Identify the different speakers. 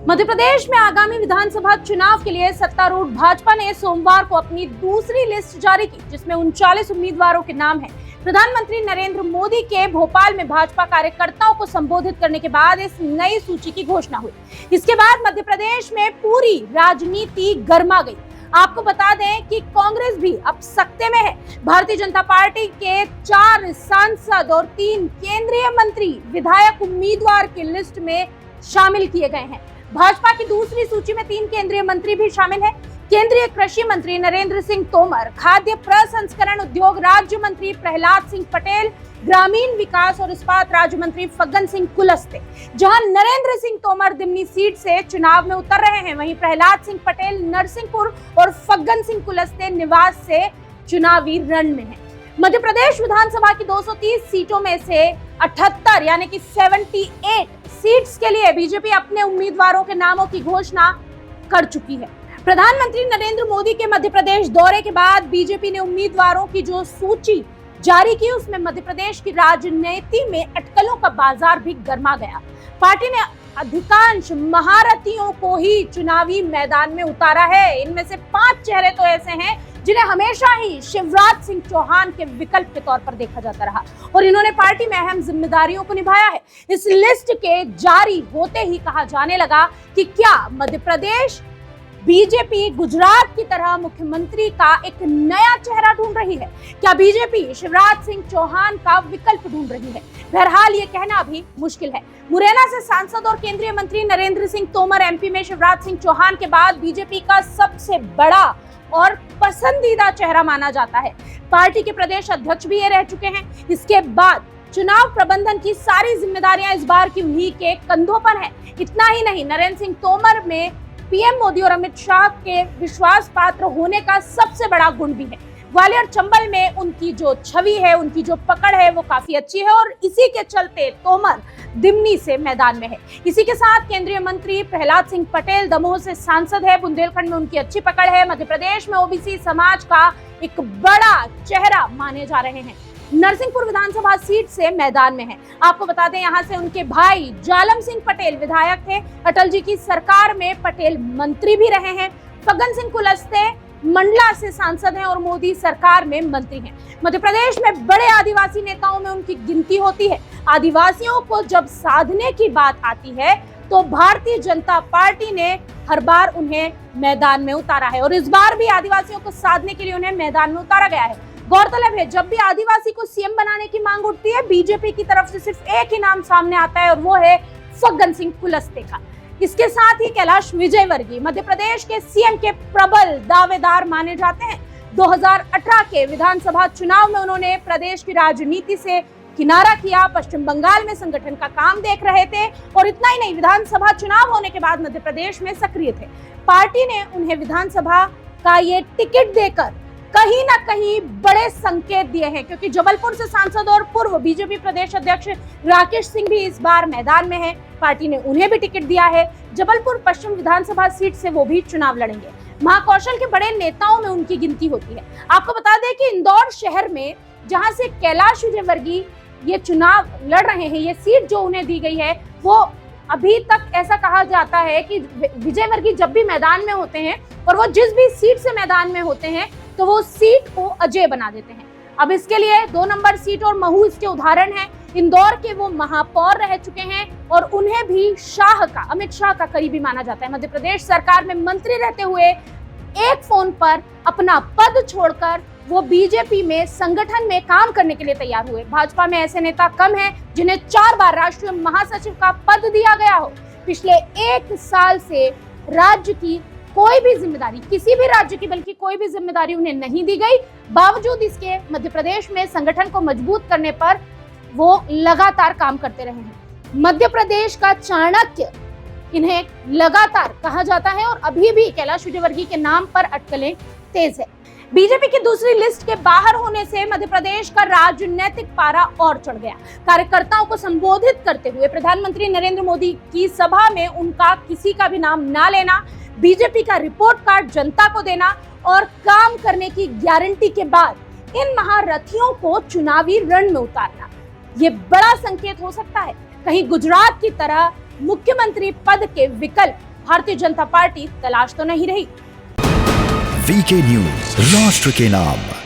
Speaker 1: मध्य प्रदेश में आगामी विधानसभा चुनाव के लिए सत्तारूढ़ भाजपा ने सोमवार को अपनी दूसरी लिस्ट जारी की, जिसमें 39 उम्मीदवारों के नाम हैं। प्रधानमंत्री नरेंद्र मोदी के भोपाल में भाजपा कार्यकर्ताओं को संबोधित करने के बाद इस नई सूची की घोषणा हुई। इसके बाद मध्य प्रदेश में पूरी राजनीति गर्मा गई। आपको बता दें कि कांग्रेस भी अब सत्ते में है। भारतीय जनता पार्टी के 4 सांसद और 3 केंद्रीय मंत्री विधायक उम्मीदवार की लिस्ट में शामिल किए गए हैं। भाजपा की दूसरी सूची में 3 केंद्रीय मंत्री भी शामिल हैं। केंद्रीय कृषि मंत्री नरेंद्र सिंह तोमर, खाद्य प्रसंस्करण उद्योग राज्य मंत्री प्रहलाद सिंह पटेल, ग्रामीण विकास और इस्पात राज्य मंत्री फग्गन सिंह कुलस्ते। जहां नरेंद्र सिंह तोमर दिमनी सीट से चुनाव में उतर रहे हैं, वहीं प्रहलाद सिंह पटेल नरसिंहपुर और फग्गन सिंह कुलस्ते निवास से चुनावी रण में हैं। मध्य प्रदेश विधानसभा की 230 सीटों में से 78 यानी कि 78 सीट्स के लिए बीजेपी अपने उम्मीदवारों के नामों की घोषणा कर चुकी है। प्रधानमंत्री नरेंद्र मोदी के मध्य प्रदेश दौरे के बाद बीजेपी ने उम्मीदवारों की जो सूची जारी की, उसमें मध्य प्रदेश की राजनीति में अटकलों का बाजार भी गर्मा गया। पार्टी ने अधिकांश महारथियों को ही चुनावी मैदान में उतारा है। इनमें से 5 चेहरे तो ऐसे हैं जिन्हें हमेशा ही शिवराज सिंह चौहान के विकल्प के तौर पर देखा जाता रहा और इन्होंने पार्टी में अहम जिम्मेदारियों को निभाया है। इस लिस्ट के जारी होते ही कहा जाने लगा कि क्या मध्य प्रदेश बीजेपी गुजरात की तरह मुख्यमंत्री का एक नया चेहरा ढूंढ रही है? क्या बीजेपी शिवराज सिंह चौहान का विकल्प ढूंढ रही है? बहरहाल ये कहना भी मुश्किल है। मुरैना से सांसद और केंद्रीय मंत्री नरेंद्र सिंह तोमर एमपी में शिवराज सिंह चौहान के बाद बीजेपी का सबसे बड़ा और पसंदीदा चेहरा माना जाता है। पार्टी के प्रदेश अध्यक्ष भी ये रह चुके हैं। इसके बाद चुनाव प्रबंधन की सारी जिम्मेदारियां इस बार की उन्हीं के कंधों पर है। इतना ही नहीं, नरेंद्र सिंह तोमर में पीएम मोदी और अमित शाह के विश्वास पात्र होने का सबसे बड़ा गुण भी है। ग्वालियर चंबल में उनकी जो छवि है, उनकी जो पकड़ है, वो काफी अच्छी है और इसी के चलते तोमर दिमनी से मैदान में है। इसी के साथ केंद्रीय मंत्री प्रहलाद सिंह पटेल दमोह से सांसद है। बुंदेलखंड में उनकी अच्छी पकड़ है। मध्य प्रदेश में ओबीसी समाज का एक बड़ा चेहरा माने जा रहे हैं। नरसिंहपुर विधानसभा सीट से मैदान में है। आपको बता दें, यहाँ से उनके भाई जालम सिंह पटेल विधायक थे। अटल जी की सरकार में पटेल मंत्री भी रहे हैं। फग्गन सिंह कुलस्ते मंडला से सांसद हैं और मोदी सरकार में मंत्री हैं। मध्य प्रदेश में बड़े आदिवासी नेताओं में उनकी गिनती होती है। आदिवासियों को जब साधने की बात आती है तो भारतीय जनता पार्टी ने हर बार उन्हें मैदान में उतारा है और इस बार भी आदिवासियों को साधने के लिए उन्हें मैदान में उतारा गया है। गौरतलब है, जब भी आदिवासी को सीएम बनाने की मांग उठती है, बीजेपी की तरफ से सिर्फ एक ही नाम सामने आता है और वो है फग्गन सिंह कुलस्ते का। इसके साथ ही कैलाश विजयवर्गीय मध्य प्रदेश के सीएम के प्रबल दावेदार माने जाते हैं। 2018 के विधानसभा चुनाव में उन्होंने प्रदेश की राजनीति से किनारा किया, पश्चिम बंगाल में संगठन का काम देख रहे थे और इतना ही नहीं, विधानसभा चुनाव होने के बाद मध्य प्रदेश में सक्रिय थे। पार्टी ने उन्हें विधानसभा का ये टिकट देकर कहीं ना कहीं बड़े संकेत दिए हैं, क्योंकि जबलपुर से सांसद और पूर्व बीजेपी प्रदेश अध्यक्ष राकेश सिंह भी इस बार मैदान में हैं। पार्टी ने उन्हें भी टिकट दिया है। जबलपुर पश्चिम विधानसभा सीट से वो भी चुनाव लड़ेंगे। महाकौशल के बड़े नेताओं में उनकी गिनती होती है। आपको बता दें कि इंदौर शहर में जहां से कैलाश विजयवर्गीय ये चुनाव लड़ रहे हैं, ये सीट जो उन्हें दी गई है, वो अभी तक ऐसा कहा जाता है कि विजयवर्गीय जब भी मैदान में होते हैं और वो जिस भी सीट से मैदान में होते हैं तो वो सीट को अजय बना देते हैं। अब इसके लिए 2 नंबर सीट और महू इसके उदाहरण हैं। इंदौर के वो महापौर रह चुके हैं और उन्हें भी अमित शाह का करीबी माना जाता है। मध्य प्रदेश सरकार में मंत्री रहते हुए एक फोन पर अपना पद छोड़कर वो बीजेपी में संगठन में काम करने के लिए तैयार हुए। भाजपा में ऐसे नेता कम हैं जिन्हें 4 बार राष्ट्रीय महासचिव का पद दिया गया हो। पिछले 1 साल से राज्य की कोई भी जिम्मेदारी, किसी भी राज्य की बल्कि कोई भी जिम्मेदारी उन्हें नहीं दी गई। बावजूद इसके मध्य प्रदेश में संगठन को मजबूत करने पर वो लगातार काम करते रहे हैं। मध्य प्रदेश का चाणक्य इन्हें लगातार कहा जाता है और अभी भी कैलाश विजयवर्गीय के नाम पर अटकलें तेज है। बीजेपी की दूसरी लिस्ट के बाहर होने से मध्य प्रदेश का राजनीतिक पारा और चढ़ गया। कार्यकर्ताओं को संबोधित करते हुए प्रधानमंत्री नरेंद्र मोदी की सभा में उनका किसी का भी नाम ना लेना, बीजेपी का रिपोर्ट कार्ड जनता को देना और काम करने की गारंटी के बाद इन महारथियों को चुनावी रण में उतारना, ये बड़ा संकेत हो सकता है। कहीं गुजरात की तरह मुख्यमंत्री पद के विकल्प भारतीय जनता पार्टी तलाश तो नहीं रही।
Speaker 2: वीके न्यूज, राष्ट्र के नाम।